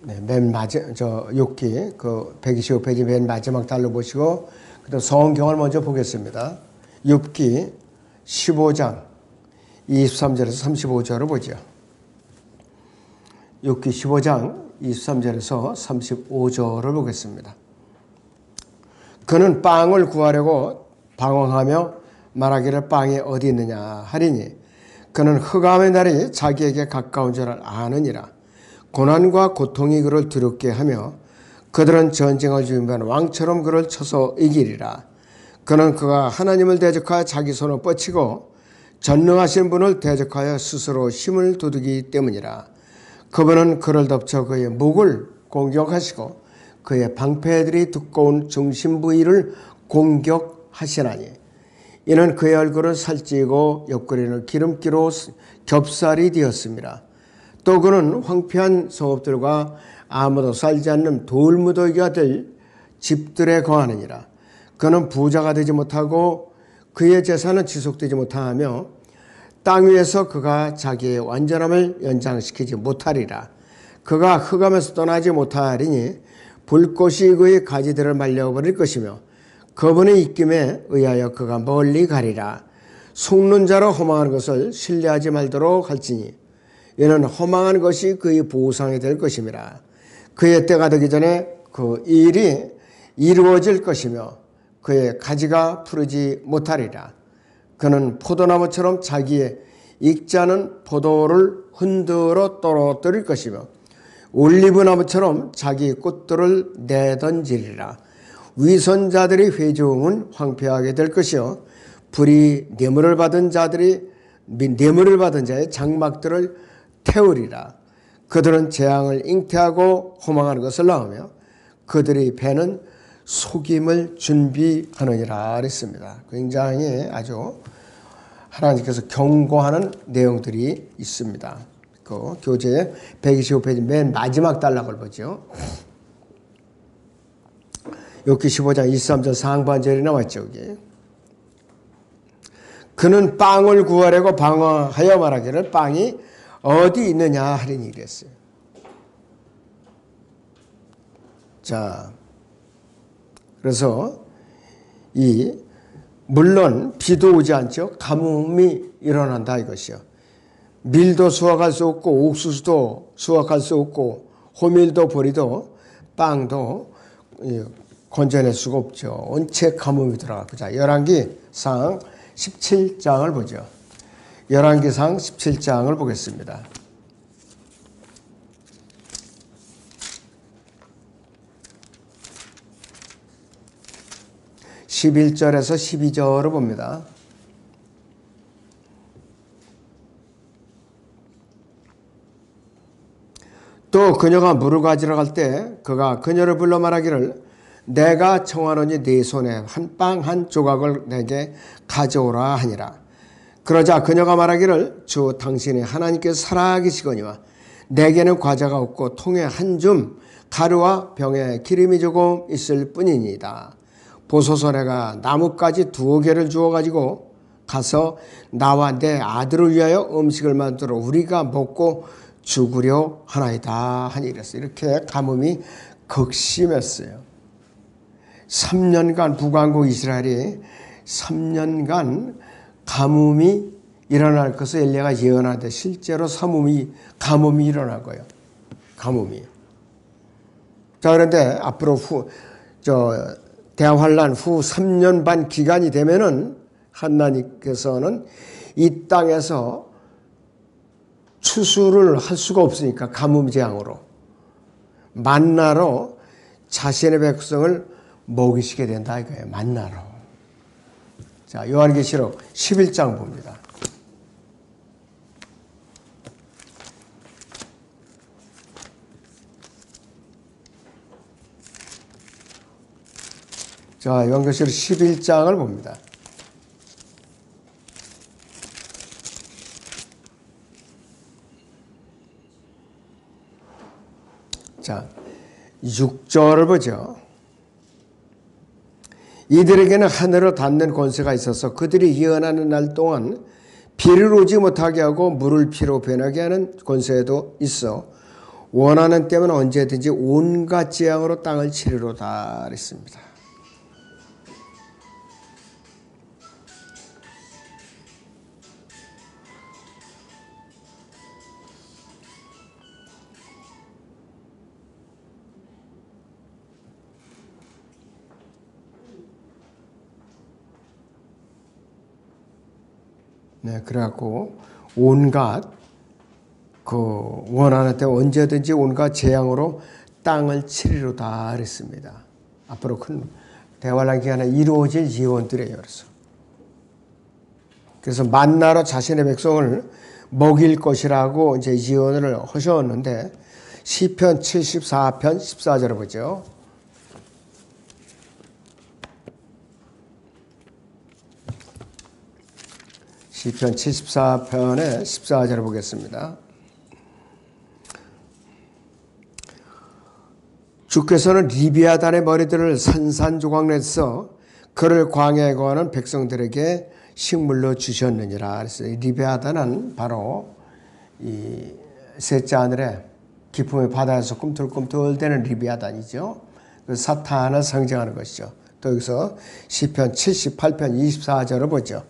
네, 맨 마지막 욥기 그 125페이지 맨 마지막 달로 보시고 그다음 성경을 먼저 보겠습니다. 욥기 15장 23절에서 35절을 보죠. 욥기 15장 23절에서 35절을 보겠습니다. 그는 빵을 구하려고 방황하며 말하기를 빵이 어디 있느냐 하리니 그는 흑암의 날이 자기에게 가까운 줄을 아느니라. 고난과 고통이 그를 두렵게 하며 그들은 전쟁을 준비한 왕처럼 그를 쳐서 이기리라. 그는 그가 하나님을 대적하여 자기 손을 뻗치고 전능하신 분을 대적하여 스스로 힘을 두드기 때문이라. 그분은 그를 덮쳐 그의 목을 공격하시고 그의 방패들이 두꺼운 중심 부위를 공격하시나니 이는 그의 얼굴은 살찌고 옆구리는 기름기로 겹살이 되었습니다. 또 그는 황폐한 성읍들과 아무도 살지 않는 돌무더기가 될 집들에 거하느니라. 그는 부자가 되지 못하고 그의 재산은 지속되지 못하며 땅 위에서 그가 자기의 완전함을 연장시키지 못하리라. 그가 흑암에서 떠나지 못하리니 불꽃이 그의 가지들을 말려버릴 것이며 그분의 입김에 의하여 그가 멀리 가리라. 속는 자로 허망한 것을 신뢰하지 말도록 할지니 이는 허망한 것이 그의 보상이 될 것임이라. 그의 때가 되기 전에 그 일이 이루어질 것이며 그의 가지가 푸르지 못하리라. 그는 포도나무처럼 자기의 익지 않은 포도를 흔들어 떨어뜨릴 것이며 올리브나무처럼 자기 꽃들을 내던지리라. 위선자들의 회중은 황폐하게 될 것이요 불이 뇌물을 받은 자의 장막들을 태우리라. 그들은 재앙을 잉태하고 호망하는 것을 낳으며 그들의 배는 속임을 준비하느니라 그랬습니다. 굉장히 아주 하나님께서 경고하는 내용들이 있습니다. 그 교재 125페이지 맨 마지막 단락을 보죠. 욥기 15장 23절 상반절이 나왔죠. 여기. 그는 빵을 구하려고 방황하여 말하기를 빵이 어디 있느냐 하리니 그랬어요. 자, 그래서 물론 비도 오지 않죠. 가뭄이 일어난다 이것이요. 밀도 수확할 수 없고 옥수수도 수확할 수 없고 호밀도 보리도 빵도 건져낼 수가 없죠. 온체 가뭄이 들어가고. 자, 열왕기상 17장을 보죠. 열왕기상 17장을 보겠습니다. 11절에서 12절을 봅니다. 또 그녀가 물을 가지러 갈 때 그가 그녀를 불러 말하기를 내가 청하노니 네 손에 한 빵 한 조각을 내게 가져오라 하니라. 그러자 그녀가 말하기를 주 당신이 하나님께서 살아계시거니와 내게는 과자가 없고 통에 한 줌 가루와 병에 기름이 조금 있을 뿐이니이다. 보소서 내가 나뭇가지 2개를 주어가지고 가서 나와 내 아들을 위하여 음식을 만들어 우리가 먹고 죽으려 하나이다 하니 이랬어요. 이렇게 가뭄이 극심했어요. 3년간 북왕국 이스라엘이 3년간 가뭄이 일어날 것을 엘리야가 예언하는데 실제로 가뭄이 일어난 거예요. 가뭄이. 자, 그런데 앞으로 대환란 후 3년 반 기간이 되면은 하나님께서는 이 땅에서 추수를 할 수가 없으니까 가뭄 재앙으로 만나로 자신의 백성을 먹이시게 된다 이거예요. 만나로. 자, 요한계시록 11장 봅니다. 자, 요한계시록 11장을 봅니다. 자, 6절을 보죠. 이들에게는 하늘을 닫는 권세가 있어서 그들이 예언하는 날 동안 비를 오지 못하게 하고 물을 피로 변하게 하는 권세도 있어 원하는 때면 언제든지 온갖 재앙으로 땅을 치리로다 그랬습니다. 네, 그래갖고 온갖 원하는 때 언제든지 온갖 재앙으로 땅을 치리로다 그랬습니다. 앞으로 큰 대환란 기간에 이루어질 예언들이에요. 그래서 만나로 자신의 백성을 먹일 것이라고 이제 예언을 하셨는데 시편 74편 14절을 보죠. 시편 74편의 14절을 보겠습니다. 주께서는 리비아단의 머리들을 산산조각내서 그를 광야에 거하는 백성들에게 식물로 주셨느니라. 그래서 리비아단은 바로 이 셋째 하늘에 기품의 바다에서 꿈틀꿈틀대는 리비아단이죠. 그 사탄을 상징하는 것이죠. 또 여기서 시편 78편 24절을 보죠.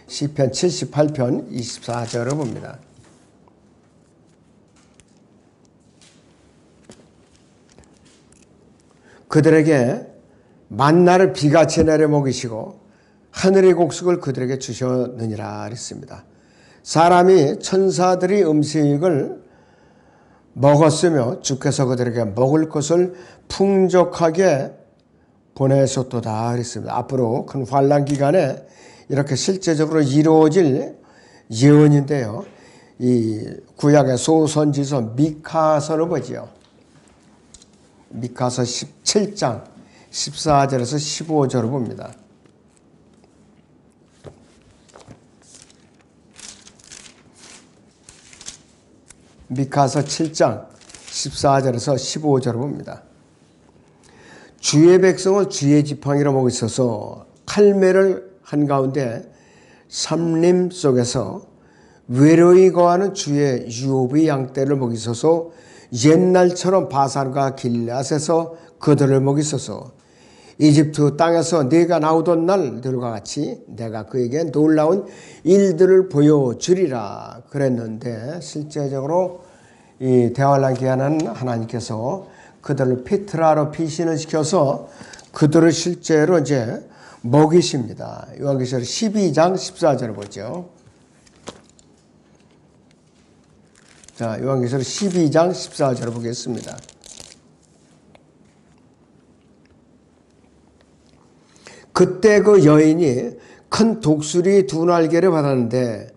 시편 78편 24절을 봅니다. 그들에게 만나를 비같이 내려 먹이시고 하늘의 곡식을 그들에게 주셨느니라 그랬습니다. 사람이 천사들이 음식을 먹었으며 주께서 그들에게 먹을 것을 풍족하게 보내셨도다 그랬습니다. 앞으로 큰 환란 기간에 이렇게 실제적으로 이루어질 예언인데요. 이 구약의 소선지서 미카서를 보지요. 미카서 17장 14절에서 15절을 봅니다. 미카서 7장 14절에서 15절을 봅니다. 주의 백성을 주의 지팡이로 먹이소서 칼매를 한가운데 삼림 속에서 외로이 거하는 주의 유업의 양떼를 먹이소서 옛날처럼 바산과 길앗에서 그들을 먹이소서 이집트 땅에서 네가 나오던 날들과 같이 내가 그에게 놀라운 일들을 보여주리라 그랬는데 실제적으로 이 대환란 기간은 하나님께서 그들을 피트라로 피신을 시켜서 그들을 실제로 이제 먹이십니다. 요한계시록 12장 14절을 보죠. 자, 요한계시록 12장 14절을 보겠습니다. 그때 그 여인이 큰 독수리 두 날개를 받았는데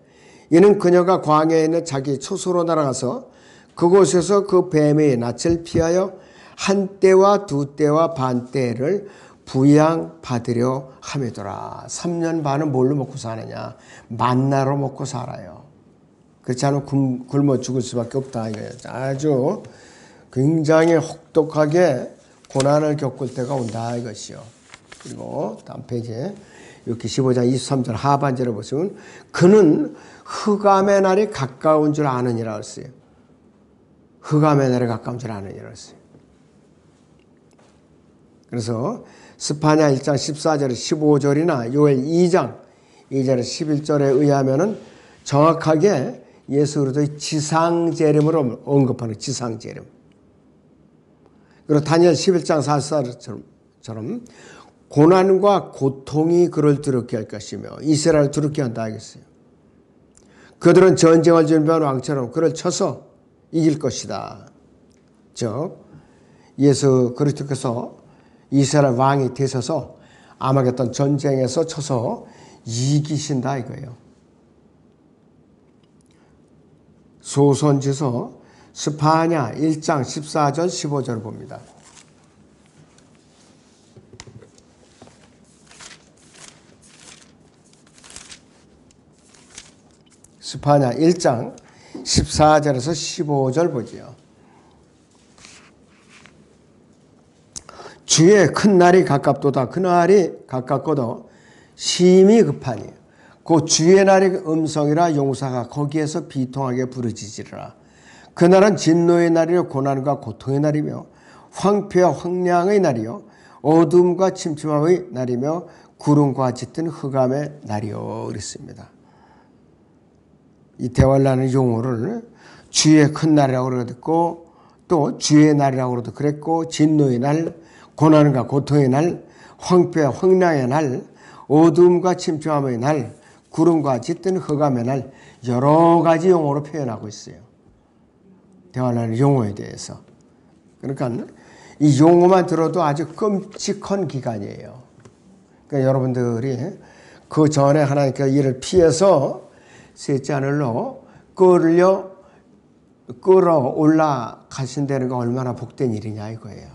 이는 그녀가 광야에 있는 자기 초소로 날아가서 그곳에서 그 뱀의 낯을 피하여 한 떼와 두 떼와 반 떼를 부양받으려 함이더라. 3년 반은 뭘로 먹고 사느냐? 만나로 먹고 살아요. 그렇지 않으면 굶어 죽을 수밖에 없다 이거예요. 아주 굉장히 혹독하게 고난을 겪을 때가 온다 이것이요. 그리고 다음 페이지에 이렇게 15장 23절 하반절을 보시면 그는 흑암의 날이 가까운 줄 아느니라 했어요. 흑암의 날이 가까운 줄 아느니라 했어요. 그래서 스파냐 1장 14절 15절이나 요엘 2장 2절 11절에 의하면은 정확하게 예수 그리스도의 지상재림으로 언급하는 지상재림. 그리고 다니엘 11장 44절처럼 고난과 고통이 그를 두렵게 할 것이며 이스라엘을 두렵게 한다 하겠어요. 그들은 전쟁을 준비한 왕처럼 그를 쳐서 이길 것이다. 즉 예수 그리스도께서 이스라엘 왕이 되셔서 아마겟돈 전쟁에서 쳐서 이기신다 이거예요. 소선지서 스파냐 1장 14절 15절 봅니다. 스파냐 1장 14절에서 15절 보지요. 주의 큰 날이 가깝도다. 그 날이 가깝고도 심히 급하니 그 주의 날의 음성이라 용사가 거기에서 비통하게 부르짖으리라. 그날은 진노의 날이요 고난과 고통의 날이며 황폐와 황량의 날이요 어둠과 침침함의 날이며 구름과 짙은 흑암의 날이요 그랬습니다. 이 대환란의 용어를 주의 큰 날이라고 그랬고 또 주의 날이라고도 그랬고 진노의 날, 고난과 고통의 날, 황폐와 황량의 날, 어둠과 침침함의 날, 구름과 짙은 흑암의 날 여러 가지 용어로 표현하고 있어요. 대환란의 용어에 대해서. 그러니까 이 용어만 들어도 아주 끔찍한 기간이에요. 그러니까 여러분들이 그 전에 하나님께서 이를 피해서 셋째 하늘로 끌어 올라가신다는 거 얼마나 복된 일이냐 이거예요.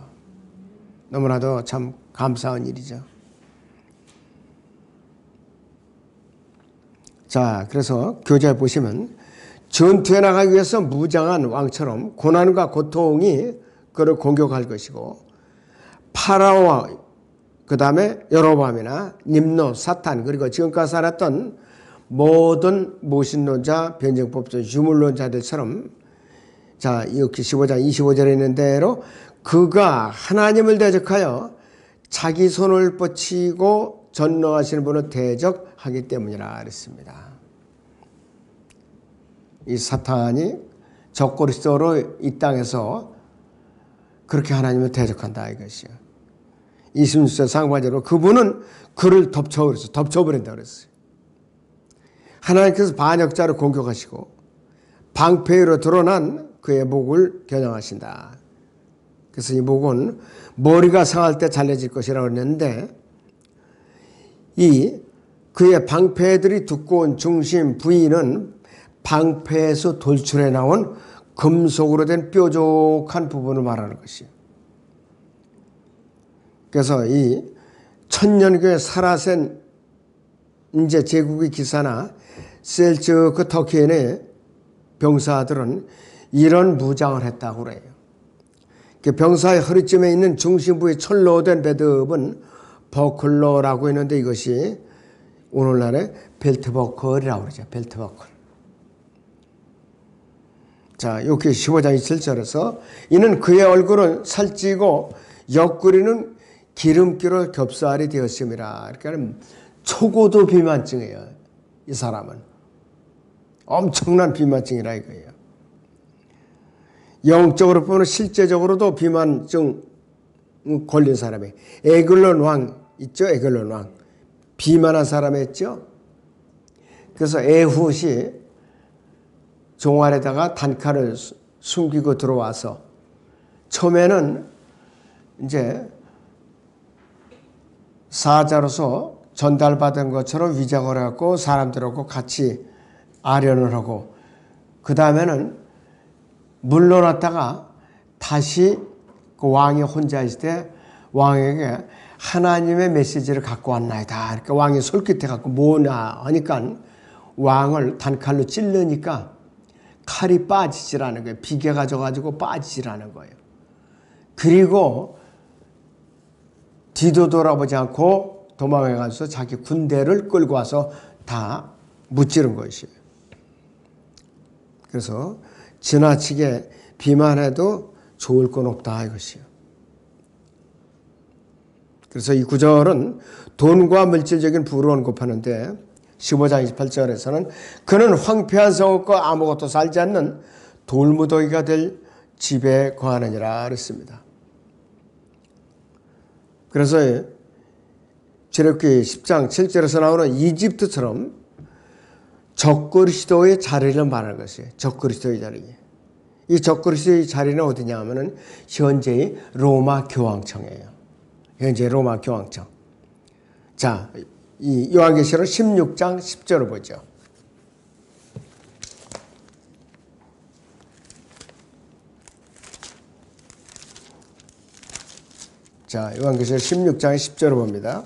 너무나도 참 감사한 일이죠. 자, 그래서 교재에 보시면 전투에 나가기 위해서 무장한 왕처럼 고난과 고통이 그를 공격할 것이고 파라오와 그 다음에 여로보암이나 nim노, 사탄 그리고 지금까지 살았던 모든 모신론자, 변증법자, 유물론자들처럼 자 이렇게 15장 25절에 있는 대로 그가 하나님을 대적하여 자기 손을 뻗치고 전능하시는 분을 대적하기 때문이라 그랬습니다. 이 사탄이 적그리스도로 이 땅에서 그렇게 하나님을 대적한다 이것이요. 26절 상반절로 그분은 그를 덮쳐버린다 그랬어요. 하나님께서 반역자를 공격하시고 방패로 드러난 그의 목을 겨냥하신다. 그래서 이 목은 머리가 상할 때 잘려질 것이라고 했는데 이 그의 방패들이 두꺼운 중심 부위는 방패에서 돌출해 나온 금속으로 된 뾰족한 부분을 말하는 것이에요. 그래서 이 천년교의 사라센 이제 제국의 기사나 셀츠크 터키의 병사들은 이런 무장을 했다고 그래요. 병사의 허리쯤에 있는 중심부에 철로 된 배듭은 버클러라고 했는데 이것이 오늘날의 벨트버클이라고 그러죠. 벨트버클. 자, 이렇게 15장 27절에서 이는 그의 얼굴은 살찌고 옆구리는 기름기로 겹살이 되었음이라. 그러니까 초고도 비만증이에요. 이 사람은. 엄청난 비만증이라 이거예요. 영적으로 보면 실제적으로도 비만증 걸린 사람이 에글론 왕 있죠? 에글론 왕. 비만한 사람이었죠? 그래서 에훗이 종알에다가 단칼을 숨기고 들어와서 처음에는 이제 사자로서 전달받은 것처럼 위장을 해갖고 사람들하고 같이 아련을 하고 그 다음에는 물러났다가 다시 그 왕이 혼자 있을 때 왕에게 하나님의 메시지를 갖고 왔나이다. 이렇게 왕이 솔깃해갖고 뭐냐 하니까 왕을 단칼로 찔르니까 칼이 빠지질 않은 거예요. 비계가 져가지고 빠지질 않은 거예요. 그리고 뒤도 돌아보지 않고 도망해가서 자기 군대를 끌고 와서 다 무찌른 것이에요. 그래서 지나치게 비만해도 좋을 건 없다 이것이요. 그래서 이 구절은 돈과 물질적인 부를 언급하는데 15장 28절에서는 그는 황폐한 성읍과 아무것도 살지 않는 돌무더기가 될 집에 거하느니라 그랬습니다. 그래서 출애굽기 10장 7절에서 나오는 이집트처럼 적그리스도의 자리를 말하는 것이에요. 적그리스도의 자리. 이 적그리스도의 자리는 어디냐 하면은 현재의 로마 교황청이에요. 현재 로마 교황청. 자, 이 요한계시록 16장 10절을 보죠. 자, 요한계시록 16장 10절을 봅니다.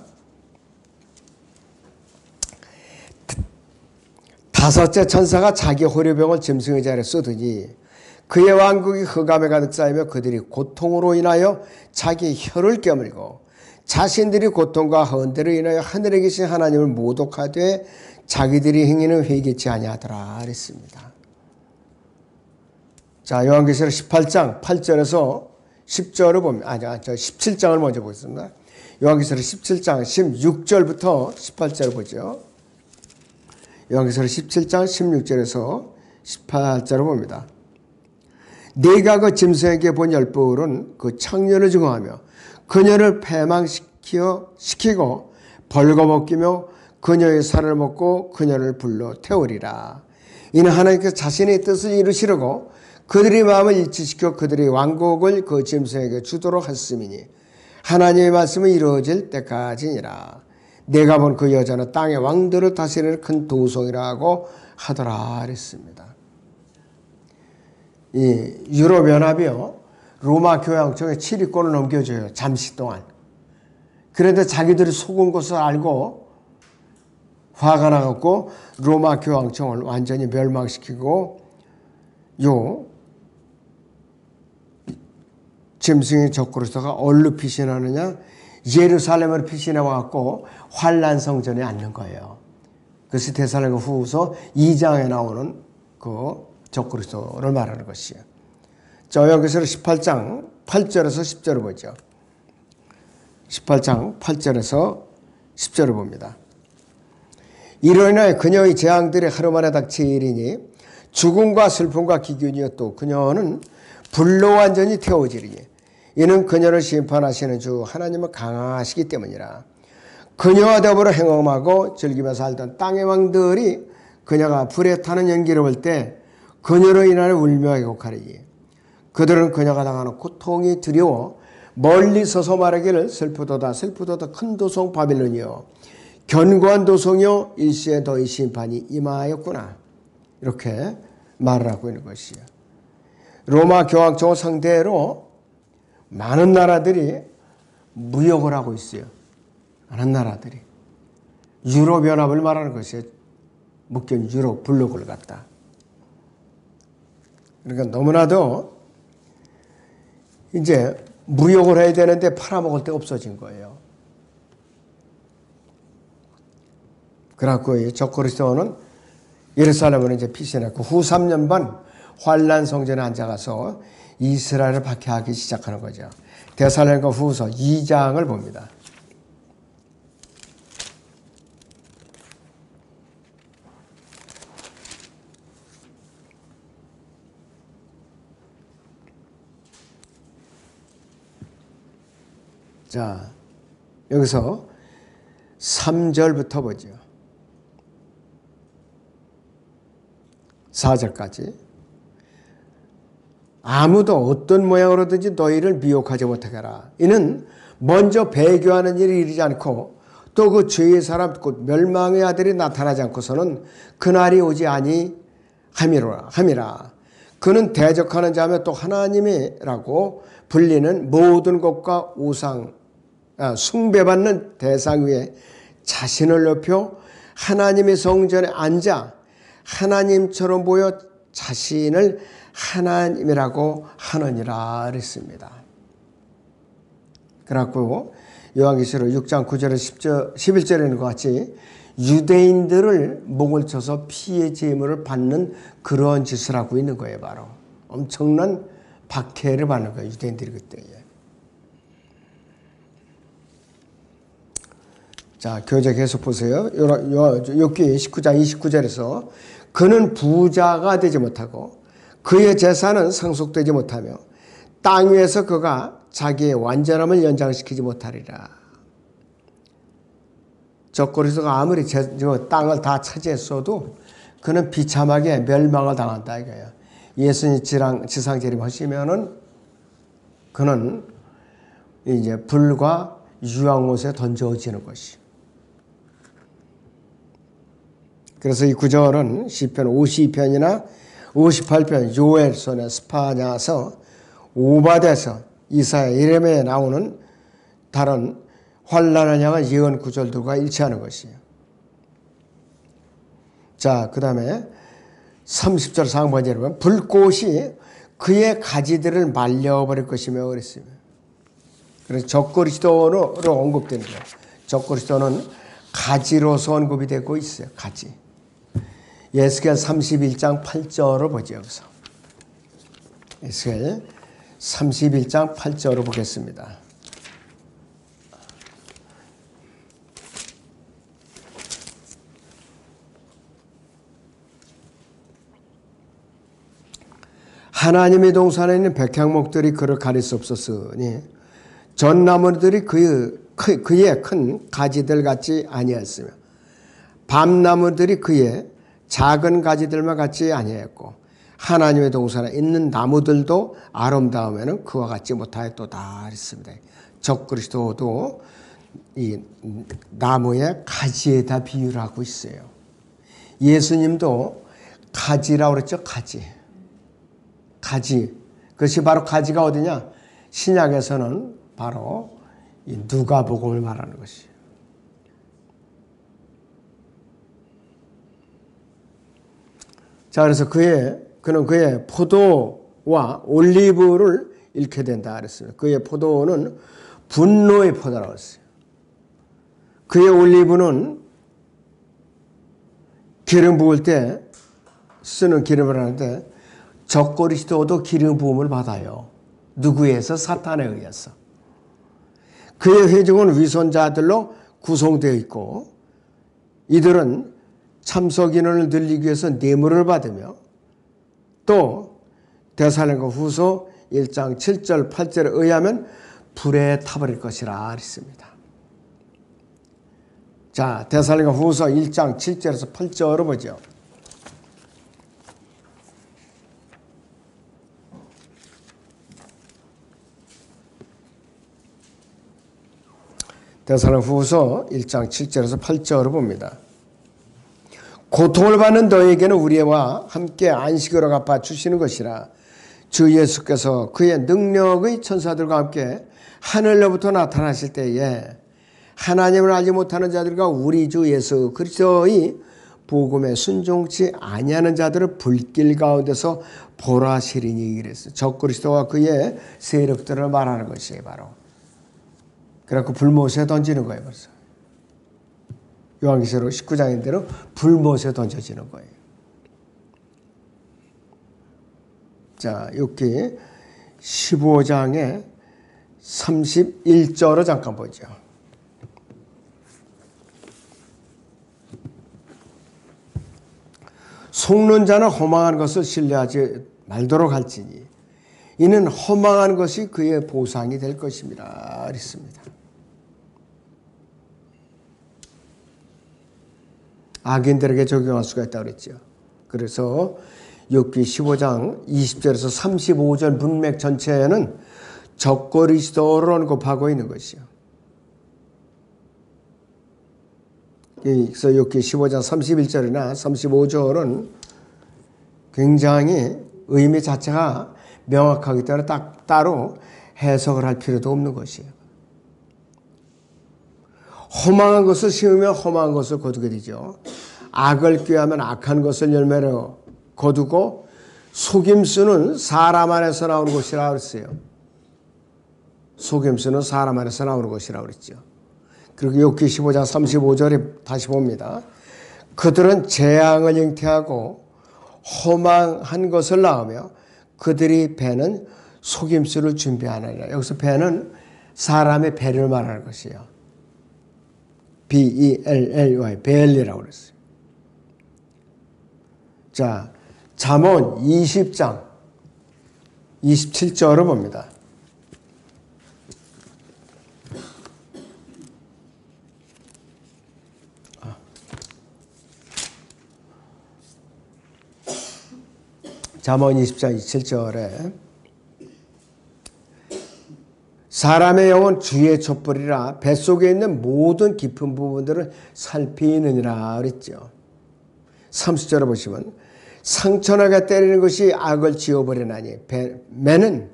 다섯째 천사가 자기 호려병을 짐승의 자리에 쏘더니 그의 왕국이 흑암에 가득 쌓이며 그들이 고통으로 인하여 자기 혀를 깨물고 자신들이 고통과 헌대로 인하여 하늘에 계신 하나님을 모독하되 자기들이 행위는 회개치 아니하더라 그랬습니다. 자, 요한계시록 18장 8절에서 10절을 봅니다. 저 17장을 먼저 보겠습니다. 요한계시록 17장 16절부터 18절 보죠. 요한계시록 17장 16절에서 18절을 봅니다. 네가 그 짐승에게 본 열불은 그 청년을 증오하며 그녀를 패망시키고 벌거벗기며 그녀의 살을 먹고 그녀를 불러 태우리라. 이는 하나님께서 자신의 뜻을 이루시려고 그들의 마음을 일치시켜 그들의 왕국을 그 짐승에게 주도록 하심이니 하나님의 말씀은 이루어질 때까지니라. 내가 본 그 여자는 땅의 왕들을 다스리는 큰 도성이라고 하더라 그랬습니다. 이 유럽연합이요, 로마 교황청에 7위권을 넘겨줘요. 잠시 동안. 그런데 자기들이 속은 것을 알고 화가 나갖고 로마 교황청을 완전히 멸망시키고 요 짐승의 적그리스도가 어디로 피신하느냐? 예루살렘으로 피신해와갖고 환란성전에 앉는 거예요. 그것이 데살로니가 후서 2장에 나오는 그 적그리스도를 말하는 것이에요. 자, 여기서 18장 8절에서 10절을 보죠. 18장 8절에서 10절을 봅니다. 이로 인하여 그녀의 재앙들이 하루 만에 닥치리니 죽음과 슬픔과 기근이여 또 그녀는 불로 완전히 태워지리니 이는 그녀를 심판하시는 주 하나님은 강하시기 때문이라. 그녀와 더불어 행엄하고 즐기며 살던 땅의 왕들이 그녀가 불에 타는 연기를 볼 때 그녀로 인하여 울며 애곡하리니 그들은 그녀가 당하는 고통이 두려워 멀리 서서 말하기를 슬프도다 슬프도다 큰 도성 바빌론이여 견고한 도성이여 일시에 너희 심판이 임하였구나. 이렇게 말을 하고 있는 것이에요. 로마 교황청을 상대로 많은 나라들이 무역을 하고 있어요. 많은 나라들이. 유럽연합을 말하는 것이에요. 묶인 유럽 블록을 갖다. 그러니까 너무나도 이제 무역을 해야 되는데 팔아먹을 데가 없어진 거예요. 그래갖고 적그리스도는 예루살렘을 이제 피신했고 후 3년 반 환란 성전에 앉아가서 이스라엘을 박해하기 시작하는 거죠. 데살로니가 후서 2장을 봅니다. 자, 여기서 3절부터 보죠. 4절까지. 아무도 어떤 모양으로든지 너희를 미혹하지 못하게 하라. 이는 먼저 배교하는 일이 이르지 않고 또 그 죄의 사람 곧 멸망의 아들이 나타나지 않고서는 그날이 오지 아니함이라. 그는 대적하는 자며 또 하나님이라고 불리는 모든 것과 우상 숭배받는 대상 위에 자신을 높여 하나님의 성전에 앉아 하나님처럼 보여 자신을 하나님이라고 하느니라 그랬습니다. 그래갖고 요한계시록 6장 9절에 11절에 있는 것 같이 유대인들을 목을 쳐서 피의 제물을 받는 그런 짓을 하고 있는 거예요. 바로 엄청난 박해를 받는 거예요. 유대인들이 그때. 자, 교재 계속 보세요. 욥기 19장 29절에서 그는 부자가 되지 못하고 그의 재산은 상속되지 못하며 땅 위에서 그가 자기의 완전함을 연장시키지 못하리라. 적그리스도가 아무리 땅을 다 차지했어도 그는 비참하게 멸망을 당한다 이거예요. 예수님 지상 재림하시면은 그는 이제 불과 유황못에 던져지는 것이. 그래서 이 구절은 시편 52편이나 58편 요엘서나 스파냐서 오바데서 이사야 예레미야에 나오는 다른 환란을 향한 예언 구절들과 일치하는 것이에요. 자, 그 다음에 30절 상반절에 보면 불꽃이 그의 가지들을 말려버릴 것이며 그랬습니다. 그래서 적그리스도로 언급되는 거예요. 적그리스도는 가지로서 언급이 되고 있어요. 가지. 예스겔 31장 8절을 보죠. 여기서. 에스겔 31장 8절을 보겠습니다. 하나님의 동산에 있는 백향목들이 그를 가릴 수 없었으니 전 나무들이 그의 큰 가지들 같지 아니하였으며 밤나무들이 그의 작은 가지들만 같지 아니하였고 하나님의 동산에 있는 나무들도 아름다움에는 그와 같지 못하였도다 했습니다. 적그리스도도 이 나무의 가지에다 비유를 하고 있어요. 예수님도 가지라고 그랬죠. 가지. 그것이 바로 가지가 어디냐? 신약에서는 바로 이 누가복음을 말하는 것이에요. 자, 그래서 그는 그의 포도와 올리브를 잃게 된다 그랬습니다. 그의 포도는 분노의 포도라고 했어요. 그의 올리브는 기름 부을 때 쓰는 기름을 하는데 적그리스도도 기름 부음을 받아요. 누구에서? 사탄에 의해서. 그의 회중은 위선자들로 구성되어 있고 이들은 참석 인원을 늘리기 위해서 뇌물을 받으며 또 데살로니가 후서 1장 7절 8절에 의하면 불에 타버릴 것이라 했습니다. 자, 데살로니가 후서 1장 7절에서 8절을 보죠. 데살로니가 후서 1장 7절에서 8절을 봅니다. 고통을 받는 너에게는 우리와 함께 안식으로 갚아 주시는 것이라. 주 예수께서 그의 능력의 천사들과 함께 하늘로부터 나타나실 때에 하나님을 알지 못하는 자들과 우리 주 예수 그리스도의 복음에 순종치 아니하는 자들을 불길 가운데서 보라시리니 이랬어요. 적그리스도와 그의 세력들을 말하는 것이 바로. 그래갖고 불못에 던지는 거예요. 벌써. 요한계시록 19장인대로 불못에 던져지는 거예요. 자, 욥기 15장의 31절을 잠깐 보죠. 속는 자는 허망한 것을 신뢰하지 말도록 할지니 이는 허망한 것이 그의 보상이 될 것입니다. 그랬습니다. 악인들에게 적용할 수가 있다고 그랬죠. 그래서 욥기 15장 20절에서 35절 문맥 전체에는 적그리스도를 언급하고 있는 것이요. 그래서 욥기 15장 31절이나 35절은 굉장히 의미 자체가 명확하기 때문에 따로 해석을 할 필요도 없는 것이에요. 험한 것을 심으면 험한 것을 거두게 되죠. 악을 꾀하면 악한 것을 열매로 거두고 속임수는 사람 안에서 나오는 것이라고 그랬어요. 속임수는 사람 안에서 나오는 것이라고 그랬죠. 그리고 욥기 15장 35절에 다시 봅니다. 그들은 재앙을 잉태하고 허망한 것을 낳으며 그들이 배는 속임수를 준비하느니라. 여기서 배는 사람의 배를 말하는 것이에요. B-E-L-L-Y, 벨리라고 그랬어요. 자, 잠언 20장 27절을 봅니다. 잠언 20장 27절에 사람의 영은 주의 촛불이라 뱃속에 있는 모든 깊은 부분들을 살피느니라 그랬죠. 30절에 보시면 상처나게 때리는 것이 악을 지워버리나니 매는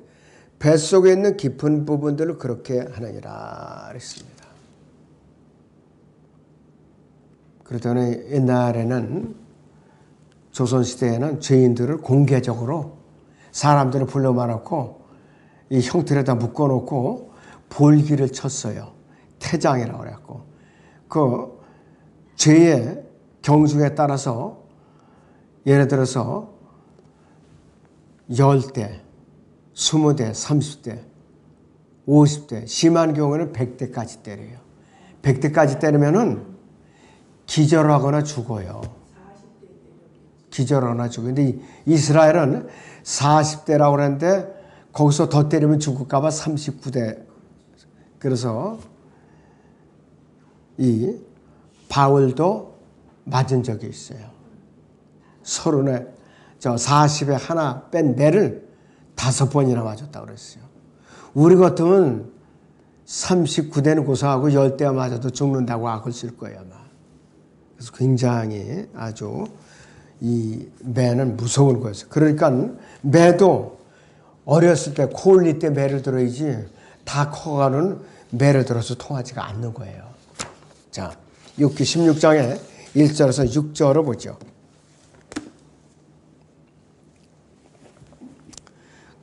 뱃속에 있는 깊은 부분들을 그렇게 하느니라 그랬습니다. 그러더니 옛날에는 조선시대에는 죄인들을 공개적으로 사람들을 불러 모아놓고 이 형틀에다 묶어놓고 볼기를 쳤어요. 태장이라고 그래갖고. 그 죄의 경중에 따라서 예를 들어서 10대 20대, 30대, 50대, 심한 경우는 100대까지 때려요. 100대까지 때리면은 기절하거나 죽어요. 기절하거나 죽어요. 근데 이스라엘은 40대라고 그러는데 거기서 더 때리면 죽을까봐 39대. 그래서 이 바울도 맞은 적이 있어요. 40에 하나 뺀 매를 5번이나 맞았다고 그랬어요. 우리 같으면 39대는 고사하고 10대가 맞아도 죽는다고 악을 쓸 거예요, 아마. 그래서 굉장히 아주 이 매는 무서운 거였어요. 그러니까 매도 어렸을 때 코올리 때 매를 들어야지 다 커가는 매를 들어서 통하지가 않는 거예요. 자, 욥기 16장에 1절에서 6절을 보죠.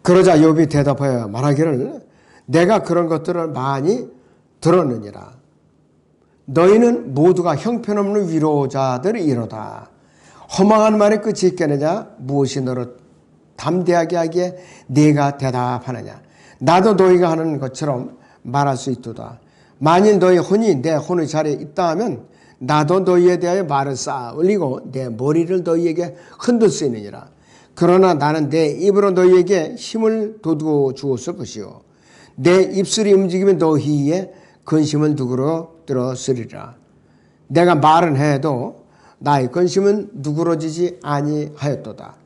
그러자 욥이 대답하여 말하기를 내가 그런 것들을 많이 들었느니라. 너희는 모두가 형편없는 위로자들이로다. 허망한 말의 끝이 있겠느냐? 무엇이 너를 담대하게 하기에 네가 대답하느냐? 나도 너희가 하는 것처럼 말할 수 있도다. 만일 너희 혼이 내 혼의 자리에 있다 하면 나도 너희에 대하여 말을 쌓아 올리고 내 머리를 너희에게 흔들 수 있느니라. 그러나 나는 내 입으로 너희에게 힘을 돋워 주었을 것이요 내 입술이 움직이면 너희의 근심은 누그러뜨렸으리라. 내가 말은 해도 나의 근심은 누그러지지 아니하였도다.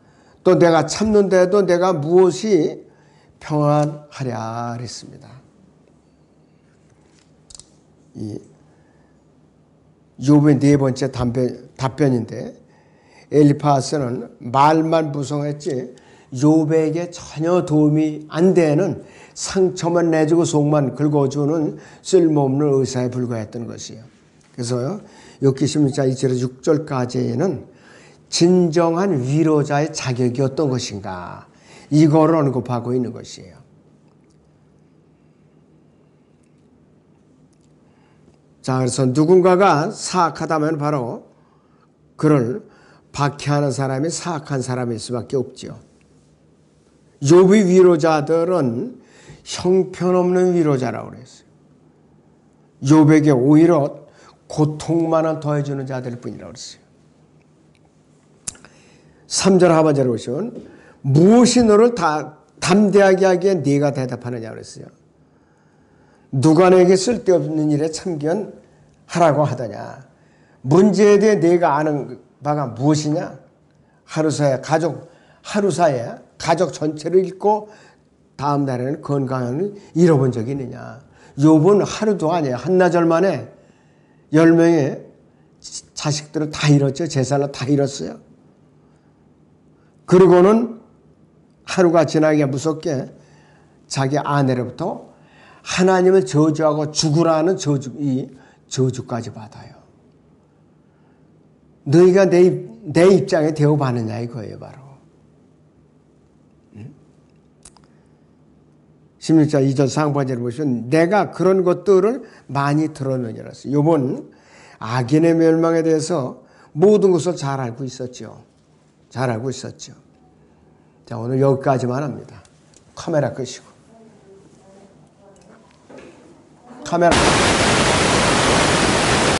또 내가 참는다 해도 내가 무엇이 평안하랴 그랬습니다. 이 욥의 네 번째 답변인데 엘리파스는 말만 무성했지 욥에게 전혀 도움이 안 되는 상처만 내주고 속만 긁어주는 쓸모없는 의사에 불과했던 것이에요. 그래서 욥기 16장 1절에서 6절까지는 진정한 위로자의 자격이 어떤 것인가 이거를 언급하고 있는 것이에요. 자, 그래서 누군가가 사악하다면 바로 그를 박해하는 사람이 사악한 사람일 수밖에 없죠. 욥의 위로자들은 형편없는 위로자라고 그랬어요. 욥에게 오히려 고통만을 더해주는 자들일 뿐이라고 그랬어요. 3절 하반절에 보시면 무엇이 너를 담대하게 하기에 네가 대답하느냐 그랬어요. 누가 내게 쓸데없는 일에 참견하라고 하더냐. 문제에 대해 내가 아는 바가 무엇이냐? 하루 사이에 가족 전체를 잃고 다음 날에는 건강을 잃어본 적이 있느냐. 욥은 하루도 아니에요. 한나절 만에 10명의 자식들을 다 잃었죠. 재산을 다 잃었어요. 그리고는 하루가 지나기가 무섭게 자기 아내로부터 하나님을 저주하고 죽으라는 저주까지 받아요. 너희가 내 입장에 대우받느냐 이거예요, 바로. 16장 2절 상반절을 보시면 내가 그런 것들을 많이 들었느니라. 욥은 악인의 멸망에 대해서 모든 것을 잘 알고 있었죠. 잘 알고 있었죠. 자, 오늘 여기까지만 합니다. 카메라 끄시고. 카메라